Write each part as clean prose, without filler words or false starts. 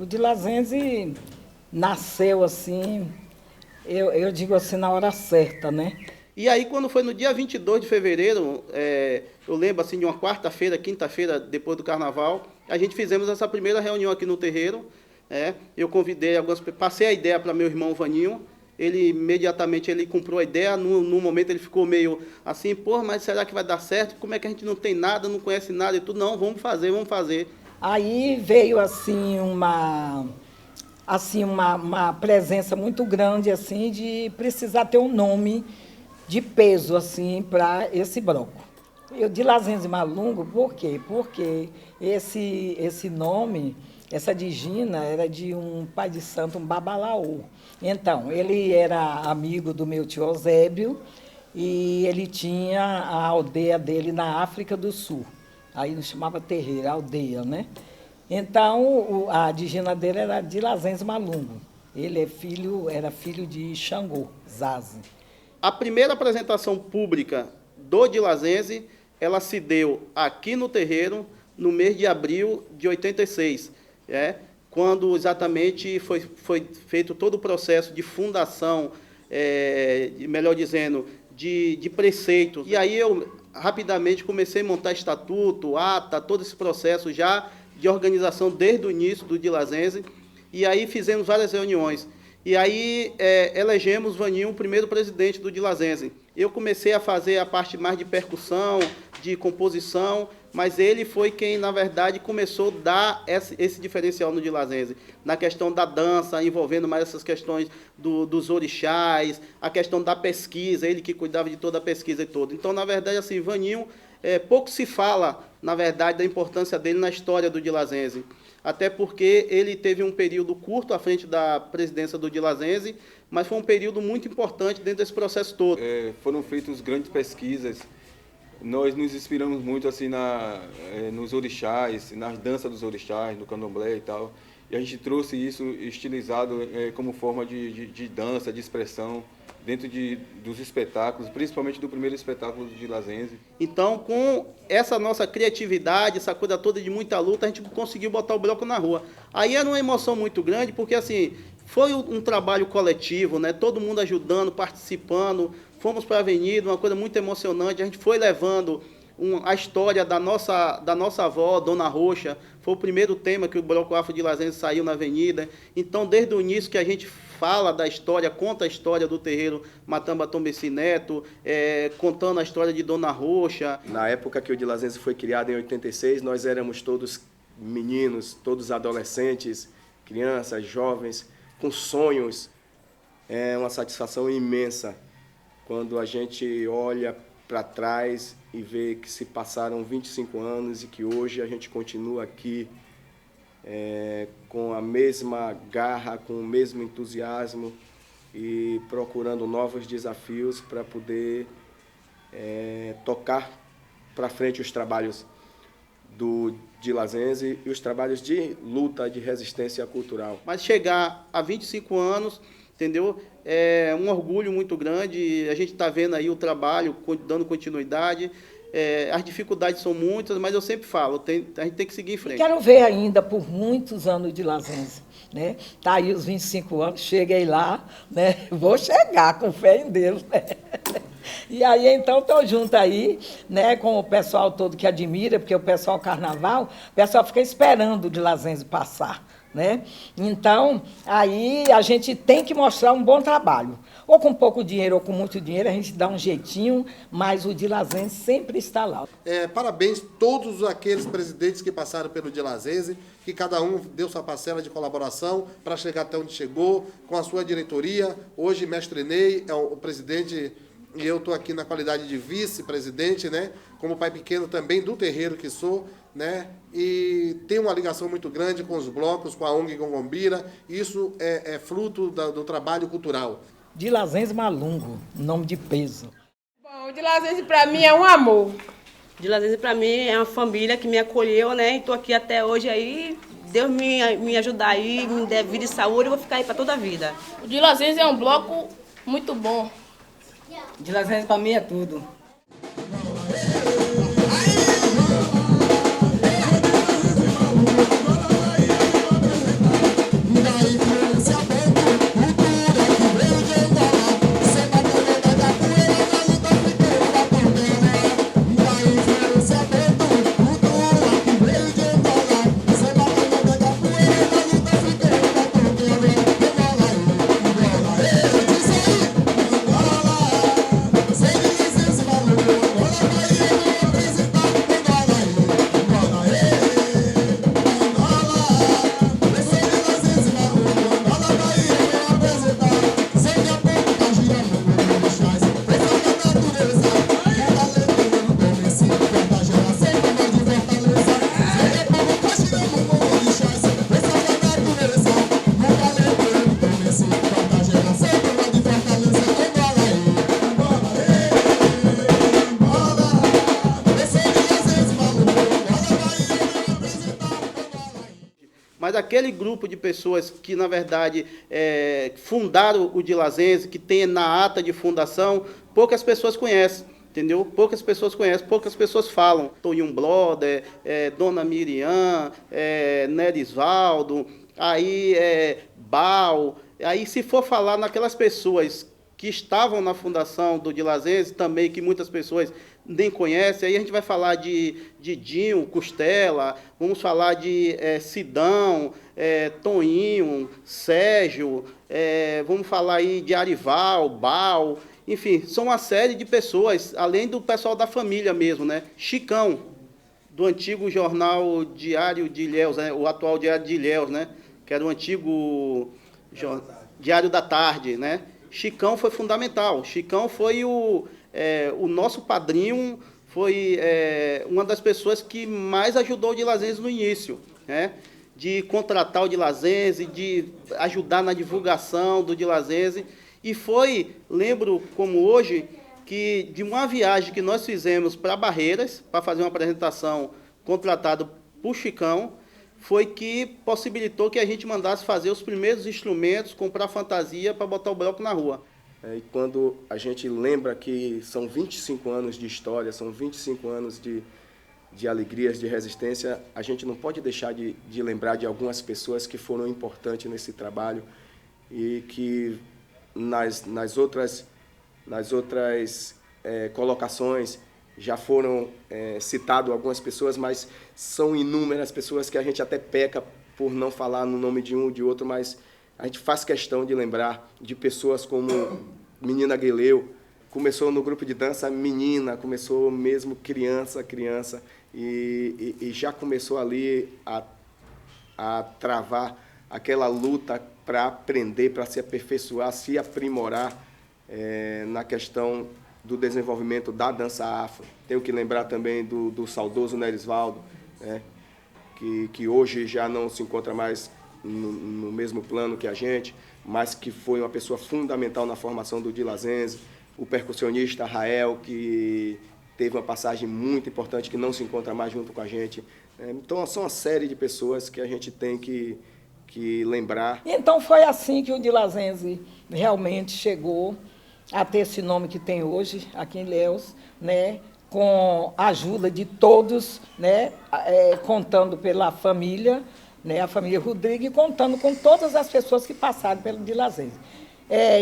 de Lazense nasceu assim, eu digo assim, na hora certa, né? E aí, quando foi no dia 22 de fevereiro, eu lembro assim de uma quarta-feira, quinta-feira, depois do carnaval, a gente fizemos essa primeira reunião aqui no terreiro. Eu convidei passei a ideia para meu irmão Vaninho. Ele imediatamente ele comprou a ideia. No momento ele ficou meio assim, pô, mas será que vai dar certo? Como é que a gente não tem nada, não conhece nada e tudo? Não, vamos fazer, vamos fazer. Aí veio assim uma presença muito grande assim de precisar ter um nome de peso assim para esse bloco. Eu de Lazense Malungo, por quê? Porque esse nome, essa digina era de um pai de santo, um babalaô. Então, ele era amigo do meu tio Eusébio e ele tinha a aldeia dele na África do Sul. Aí não chamava terreiro, aldeia, né? Então, a digina dele era de Lazense Malungo. Ele era filho de Xangô, Zaze. A primeira apresentação pública do de Lazense, ela se deu aqui no terreiro no mês de abril de 86, quando exatamente foi feito todo o processo de fundação, melhor dizendo, de preceito. E aí eu rapidamente comecei a montar estatuto, ata, todo esse processo já de organização desde o início do de Lazense, e aí fizemos várias reuniões. E aí elegemos Vaninho o primeiro presidente do de Lazense. Eu comecei a fazer a parte mais de percussão, de composição, mas ele foi quem, na verdade, começou a dar esse diferencial no de Lazense, na questão da dança, envolvendo mais essas questões dos orixás, a questão da pesquisa, ele que cuidava de toda a pesquisa e tudo. Então, na verdade, assim, Vaninho, pouco se fala, na verdade, da importância dele na história do de Lazense. Até porque ele teve um período curto à frente da presidência do de Lazense, mas foi um período muito importante dentro desse processo todo. Foram feitas grandes pesquisas, nós nos inspiramos muito assim nos orixás, nas danças dos orixás, no candomblé e tal, e a gente trouxe isso estilizado como forma de dança, de expressão, dentro dos espetáculos, principalmente do primeiro espetáculo de Lazense. Então, com essa nossa criatividade, essa coisa toda de muita luta, a gente conseguiu botar o bloco na rua. Aí era uma emoção muito grande, porque assim, foi um trabalho coletivo, né? Todo mundo ajudando, participando, fomos para a avenida, uma coisa muito emocionante, a gente foi levando a história da nossa avó, Dona Roxa, foi o primeiro tema que o Bloco Afro de Lazense saiu na avenida. Então, desde o início que a gente fala da história, conta a história do terreiro Matamba Tombeci Neto, contando a história de Dona Roxa. Na época que o de Lazense foi criado, em 86, nós éramos todos meninos, todos adolescentes, crianças, jovens, com sonhos. É uma satisfação imensa quando a gente olha para trás e vê que se passaram 25 anos e que hoje a gente continua aqui com a mesma garra, com o mesmo entusiasmo e procurando novos desafios para poder tocar para frente os trabalhos de Lazense e os trabalhos de luta, de resistência cultural. Mas chegar a 25 anos, entendeu? É um orgulho muito grande, a gente está vendo aí o trabalho, dando continuidade. As dificuldades são muitas, mas eu sempre falo, a gente tem que seguir em frente. Quero ver ainda por muitos anos de Lazense, né? Tá aí os 25 anos, cheguei lá, né? Vou chegar, com fé em Deus, né? E aí, então, estou junto aí, né, com o pessoal todo que admira, porque o pessoal carnaval, o pessoal fica esperando o de Lazense passar, né? Então, aí a gente tem que mostrar um bom trabalho. Ou com pouco dinheiro ou com muito dinheiro, a gente dá um jeitinho, mas o de Lazense sempre está lá. Parabéns a todos aqueles presidentes que passaram pelo de Lazense, que cada um deu sua parcela de colaboração para chegar até onde chegou, com a sua diretoria. Hoje, mestre Ney é o presidente e eu estou aqui na qualidade de vice-presidente, né? Como pai pequeno também do terreiro que sou, né? E tem uma ligação muito grande com os blocos, com a ONG Gongombira. Isso é fruto do trabalho cultural. De Lazense Malungo, nome de peso. Bom, o de Lazense para mim é um amor. De Lazense para mim é uma família que me acolheu, né? E estou aqui até hoje aí. Deus me ajudar aí, me der vida e saúde, eu vou ficar aí para toda a vida. O de Lazense é um bloco muito bom. De Lazense para mim é tudo. aquele grupo de pessoas que, na verdade, fundaram o Dilazense, que tem na ata de fundação, poucas pessoas conhecem. Entendeu? Poucas pessoas conhecem, poucas pessoas falam. Toninho Bloder, Dona Miriam, Nerisvaldo, aí Bal. Aí, se for falar naquelas pessoas que estavam na fundação do Dilazense, também que muitas pessoas nem conhecem, aí a gente vai falar de Dinho, Costela, vamos falar de Sidão, Toninho, Sérgio, vamos falar aí de Arival, Bal. Enfim, são uma série de pessoas, além do pessoal da família mesmo, né? Chicão, do antigo jornal Diário de Ilhéus, né? O atual Diário de Ilhéus, né? Que era o antigo Diário da Tarde, né? Chicão foi fundamental. Chicão foi o nosso padrinho, foi uma das pessoas que mais ajudou o Dilazense no início, né? De contratar o Dilazense, de ajudar na divulgação do Dilazense. E foi, lembro como hoje, que de uma viagem que nós fizemos para Barreiras, para fazer uma apresentação contratado por Chicão, foi que possibilitou que a gente mandasse fazer os primeiros instrumentos, comprar fantasia para botar o bloco na rua. E quando a gente lembra que são 25 anos de história, são 25 anos de alegrias, de resistência, a gente não pode deixar de lembrar de algumas pessoas que foram importantes nesse trabalho e que nas outras colocações já foram citado algumas pessoas, mas são inúmeras pessoas que a gente até peca por não falar no nome de um ou de outro, mas a gente faz questão de lembrar de pessoas como Menina Gueleu, começou no grupo de dança menina, começou mesmo criança, e já começou ali a travar aquela luta para aprender, para se aperfeiçoar, se aprimorar na questão do desenvolvimento da dança afro. Tenho que lembrar também do saudoso Nerisvaldo, né, que hoje já não se encontra mais no mesmo plano que a gente, mas que foi uma pessoa fundamental na formação do Dilazense. O percussionista Rael, que teve uma passagem muito importante, que não se encontra mais junto com a gente. Então, são uma série de pessoas que a gente tem que lembrar. Então, foi assim que o Dilazense realmente chegou a ter esse nome que tem hoje, aqui em Ilhéus, né, com a ajuda de todos, né, contando pela família, né, a família Rodrigues, contando com todas as pessoas que passaram pelo Dilazense.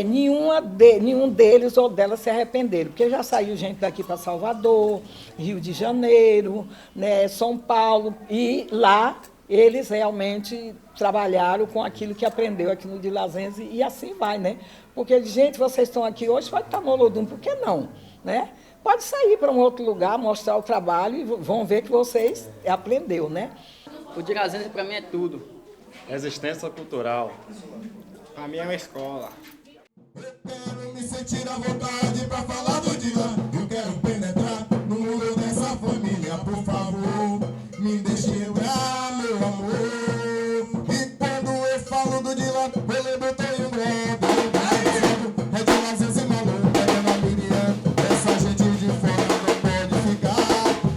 Nenhum deles ou delas se arrependeram, porque já saiu gente daqui para Salvador, Rio de Janeiro, né, São Paulo, e lá eles realmente trabalharam com aquilo que aprendeu aqui no Dilazense, e assim vai, né? Porque, gente, vocês estão aqui hoje, pode estar no Olodum, por que não? Né? Pode sair para um outro lugar, mostrar o trabalho, e vão ver que vocês aprenderam, né? O Dilazense para mim é tudo. Resistência cultural. Para mim é uma escola. Eu quero me sentir à vontade pra falar do Dilan. Eu quero penetrar no mundo dessa família, por favor. Me deixe entrar, meu amor. E quando eu falo do Dilan, eu lembro Toninho Bloder. É Dilazense e maluco, é Dona Miriam. Essa gente de fora não pode ficar.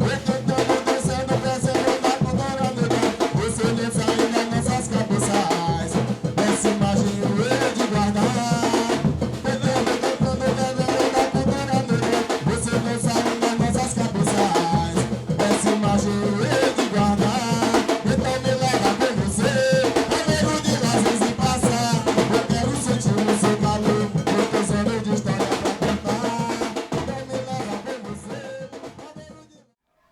Eu cantando, descendo, crescendo na cultura negra. Você dança aí nas nossas cabeças. Essa imagem eu hei de guardar.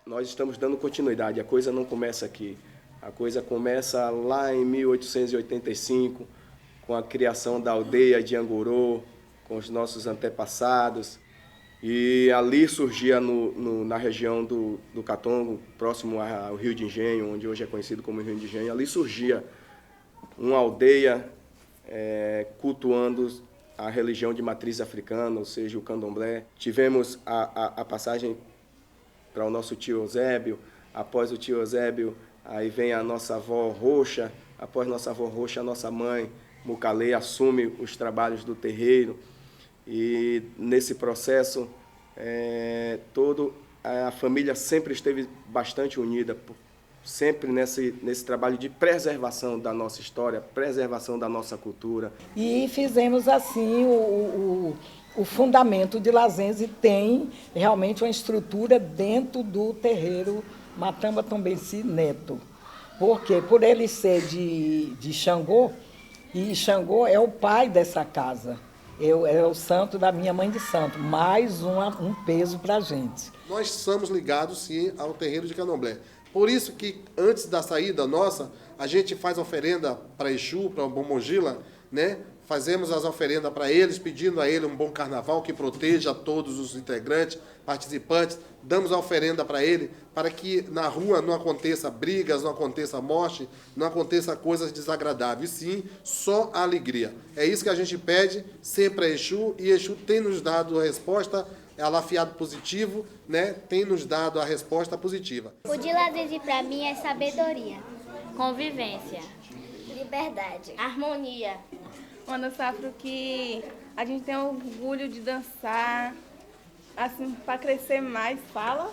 Nós estamos dando continuidade, a coisa não começa aqui. A coisa começa lá em 1885, com a criação da aldeia de Angorô, com os nossos antepassados. E ali surgia na região do Catongo, próximo ao Rio de Engenho, onde hoje é conhecido como Rio de Engenho, ali surgia uma aldeia cultuando a religião de matriz africana, ou seja, o candomblé. Tivemos a passagem para o nosso tio Eusébio. Após o tio Eusébio, aí vem a nossa avó Roxa. Após nossa avó Roxa, a nossa mãe, Mucalê, assume os trabalhos do terreiro. E nesse processo, a família sempre esteve bastante unida, sempre nesse trabalho de preservação da nossa história, preservação da nossa cultura. E fizemos assim o fundamento de Lazense tem realmente uma estrutura dentro do terreiro Matamba Tombenci Neto. Por quê? Por ele ser de Xangô, e Xangô é o pai dessa casa. É o santo da minha mãe de santo, mais um peso para a gente. Nós somos ligados, sim, ao terreiro de Candomblé. Por isso que, antes da saída nossa, a gente faz oferenda para Exu, para o Bomongila, né? Fazemos as oferendas para eles, pedindo a ele um bom carnaval que proteja todos os integrantes, participantes. Damos a oferenda para ele, para que na rua não aconteça brigas, não aconteça morte, não aconteça coisas desagradáveis. Sim, só a alegria. É isso que a gente pede sempre a Exu, e Exu tem nos dado a resposta, alafiado positivo, né? Tem nos dado a resposta positiva. O de Lazense para mim é sabedoria, convivência, liberdade, harmonia. Uma dança afro que a gente tem orgulho de dançar, assim, para crescer mais, fala.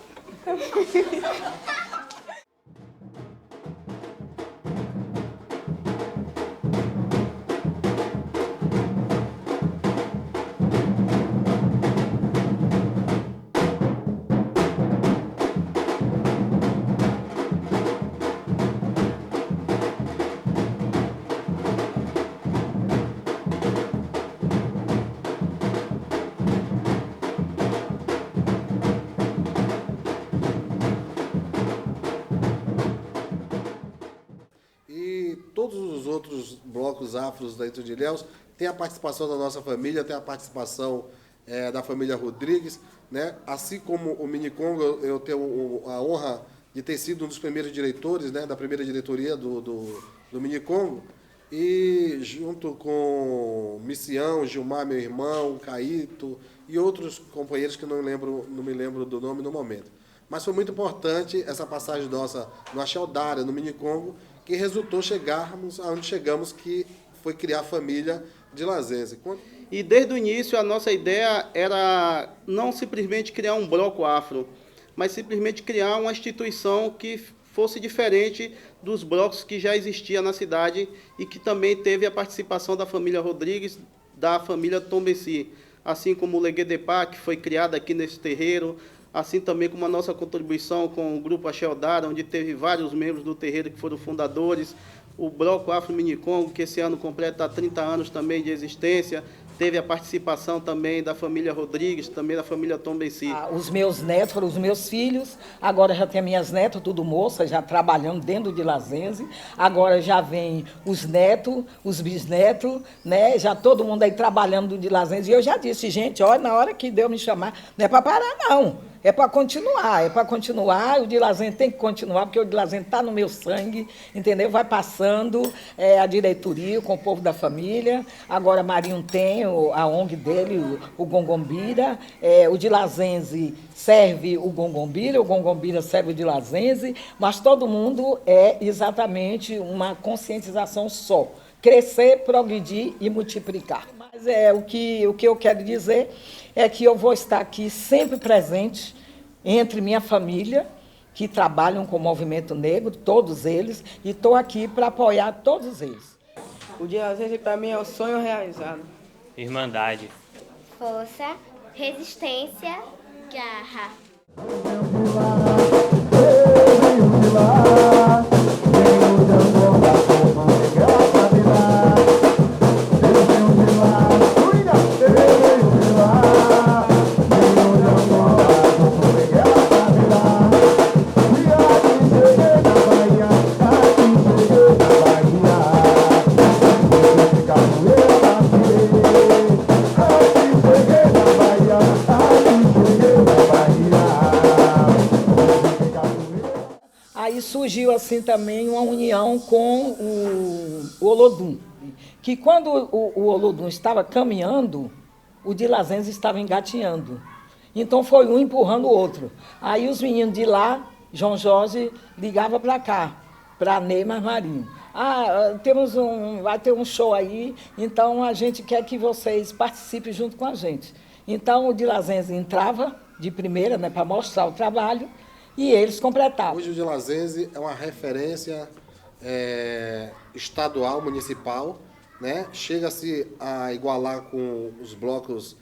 Todos os outros blocos afros dentro de Ilhéus tem a participação da nossa família, tem a participação da família Rodrigues, né? Assim como o Mini Congo, eu tenho a honra de ter sido um dos primeiros diretores, né, da primeira diretoria do Mini Congo, e junto com Missião, Gilmar, meu irmão, Caíto e outros companheiros que não me lembro do nome no momento. Mas foi muito importante essa passagem nossa no Axeldária, no Mini Congo, que resultou chegarmos aonde chegamos, que foi criar a família de Lazense. E desde o início a nossa ideia era não simplesmente criar um bloco afro, mas simplesmente criar uma instituição que fosse diferente dos blocos que já existiam na cidade e que também teve a participação da família Rodrigues, da família Tombenci, assim como o Leguedepá, que foi criado aqui nesse terreiro, assim também como a nossa contribuição com o Grupo Axeldara, onde teve vários membros do terreiro que foram fundadores, o Bloco Afro Mini Congo, que esse ano completa 30 anos também de existência, teve a participação também da família Rodrigues, também da família Tombenci. Os meus netos foram os meus filhos, agora já tem as minhas netas, tudo moças, já trabalhando dentro de Lazense, agora já vem os netos, os bisnetos, né? Já todo mundo aí trabalhando de Lazense. E eu já disse, gente, olha, na hora que Deus me chamar, não é para parar, não. É para continuar, o de Lazense tem que continuar, porque o de Lazense está no meu sangue, entendeu? Vai passando a diretoria com o povo da família, agora Marinho tem a ONG dele, o Gongombira, o de Lazense serve o Gongombira serve o de Lazense, mas todo mundo é exatamente uma conscientização só, crescer, progredir e multiplicar. Mas o que eu quero dizer é que eu vou estar aqui sempre presente entre minha família, que trabalham com o movimento negro, todos eles, e estou aqui para apoiar todos eles. O de Lazense para mim é o sonho realizado. Irmandade, força, resistência, garra. Aí surgiu assim também uma união com o Olodum, que quando o Olodum estava caminhando, o de Lazense estava engatinhando. Então foi um empurrando o outro. Aí os meninos de lá, João Jorge, ligavam para cá, para Neymar Marinho. Vai ter um show aí, então a gente quer que vocês participem junto com a gente. Então o de Lazense entrava de primeira, né, para mostrar o trabalho, e eles completavam. Hoje o de Lazense é uma referência estadual, municipal, né? Chega-se a igualar com os blocos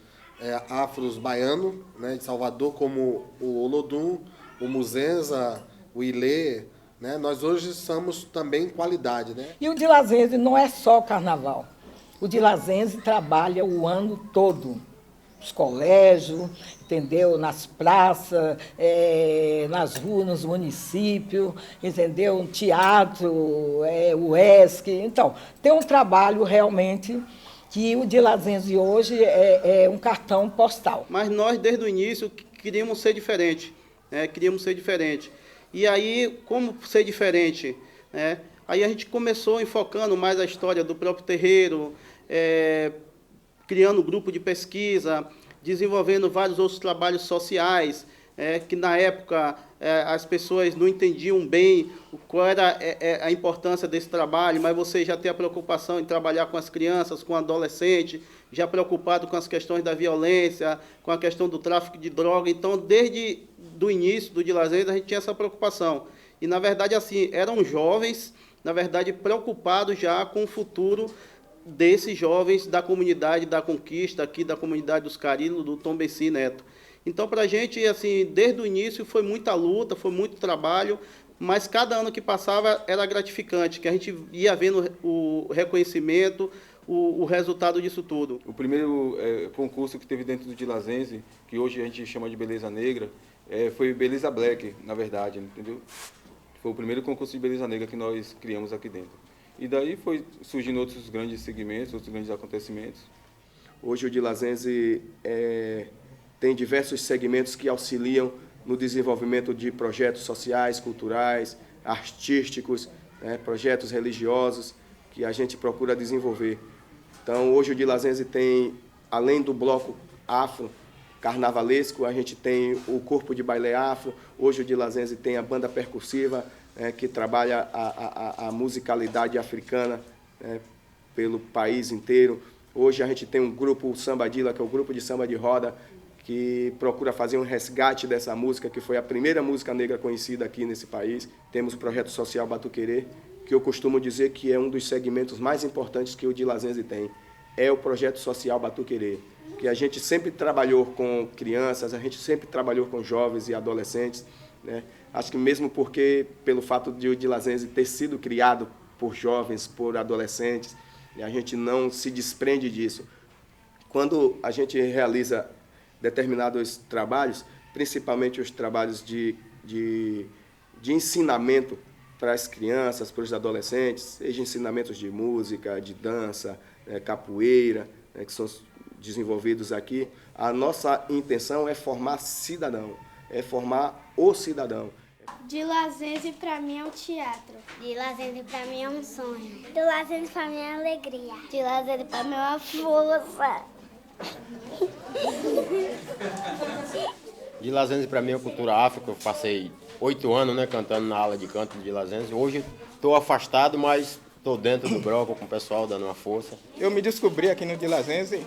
afros baianos, né, de Salvador, como o Olodum, o Muzenza, o Ilê, né? Nós hoje somos também qualidade, né? E o de Lazense não é só carnaval. O de Lazense trabalha o ano todo. Nos colégios, entendeu? Nas praças, nas ruas, nos municípios, entendeu? Teatro, o ESC. Então, tem um trabalho realmente que o de Lazense hoje é um cartão postal. Mas nós, desde o início, queríamos ser diferente, né? Queríamos ser diferente. E aí, como ser diferente, né? Aí a gente começou enfocando mais a história do próprio terreiro, criando grupo de pesquisa, desenvolvendo vários outros trabalhos sociais, que na época as pessoas não entendiam bem qual era a importância desse trabalho, mas você já tem a preocupação em trabalhar com as crianças, com adolescentes, já preocupado com as questões da violência, com a questão do tráfico de droga. Então, desde o início do de Lazense, a gente tinha essa preocupação. E, na verdade, assim, eram jovens, na verdade, preocupados já com o futuro desses jovens da comunidade da Conquista, aqui da comunidade dos Carilos, do Tom Benci Neto. Então, para a gente, assim, desde o início, foi muita luta, foi muito trabalho, mas cada ano que passava era gratificante, que a gente ia vendo o reconhecimento, o resultado disso tudo. O primeiro concurso que teve dentro do de Lazense, que hoje a gente chama de Beleza Negra, foi Beleza Black, na verdade, entendeu? Foi o primeiro concurso de Beleza Negra que nós criamos aqui dentro. E daí foi surgindo outros grandes segmentos, outros grandes acontecimentos. Hoje o de Lazense tem diversos segmentos que auxiliam no desenvolvimento de projetos sociais, culturais, artísticos, projetos religiosos que a gente procura desenvolver. Então, hoje o de Lazense tem, além do bloco afro, carnavalesco, a gente tem o corpo de baile afro. Hoje o de Lazense tem a banda percussiva, que trabalha a musicalidade africana pelo país inteiro. Hoje a gente tem um grupo, o Sambadila, que é o grupo de samba de roda, que procura fazer um resgate dessa música, que foi a primeira música negra conhecida aqui nesse país. Temos o projeto social Batuquerê, que eu costumo dizer que é um dos segmentos mais importantes que o de Lazense tem. É o projeto social Batuquerê, que a gente sempre trabalhou com crianças, a gente sempre trabalhou com jovens e adolescentes, né? Acho que mesmo porque, pelo fato de o de Lazense ter sido criado por jovens, por adolescentes, a gente não se desprende disso. Quando a gente realiza determinados trabalhos, principalmente os trabalhos de ensinamento para as crianças, para os adolescentes, seja ensinamentos de música, de dança, capoeira, que são desenvolvidos aqui, a nossa intenção é formar cidadão, é formar o cidadão. De Lazense para mim é um teatro. De Lazense para mim é um sonho. De Lazense para mim é alegria. De Lazense para mim é uma força. De Lazense para mim é cultura afro. Eu passei 8 anos, né, cantando na aula de canto de Lazense. Hoje estou afastado, mas estou dentro do bloco com o pessoal dando uma força. Eu me descobri aqui no de Lazense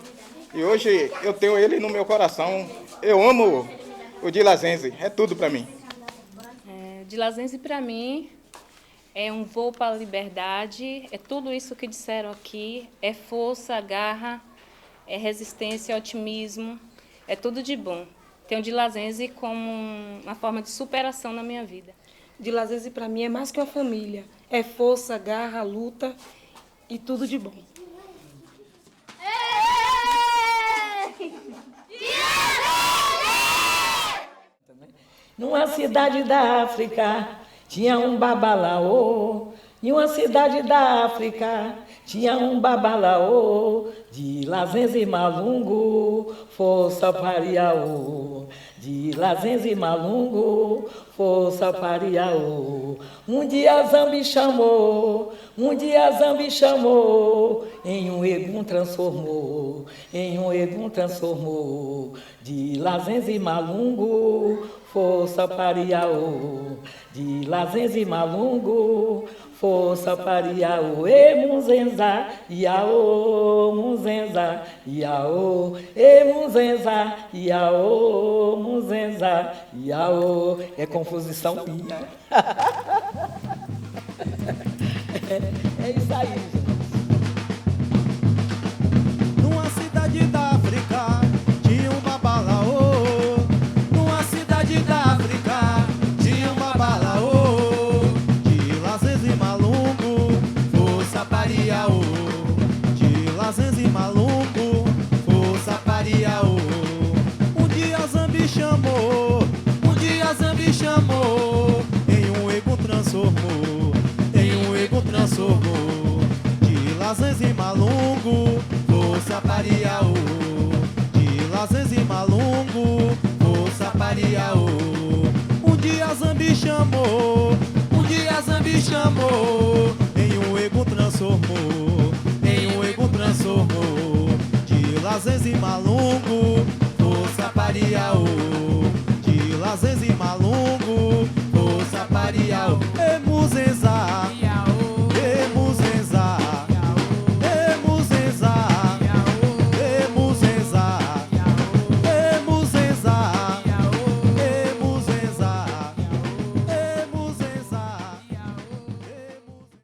e hoje eu tenho ele no meu coração. Eu amo o de Lazense, é tudo para mim. De Lazense para mim é um voo para a liberdade, é tudo isso que disseram aqui, é força, garra, é resistência, otimismo, é tudo de bom. Tenho de Lazense como uma forma de superação na minha vida. De Lazense para mim é mais que uma família, é força, garra, luta e tudo de bom. Numa cidade da África tinha um babalaô. Em uma cidade da África tinha um babalaô. De Lazense Malungo, força pariaô. De Lazense Malungo, força pariaô. Um dia Zambi chamou, em um egum transformou, em um egum transformou. De Lazense Malungo, força pariaô. De Lazense Malungo, força para Iaô, e Muzenza, Iaô, Muzenza, Iaô, e Muzenza, Iaô, Muzenza, Iaô. É composição minha. É isso aí, gente. Numa cidade da África tinha uma balaô. Numa cidade da África tinha uma balaô. De Lazenze e Malungo, força para Iaô. De Lazenze e Malungo, força para Iaô. Um dia Zambi chamou, um dia Zambi chamou. Em um ego transformou, em um ego transformou. De Lazenze e Malungo, força para Iaô. De Lazenze e Malungo, força para Iaô. Um dia Zambi chamou, um dia Zambi chamou. Em um ego transformou, em um ego transformou. De Lazenze e Malungo, força para Iaô. De Lazenze e Malungo,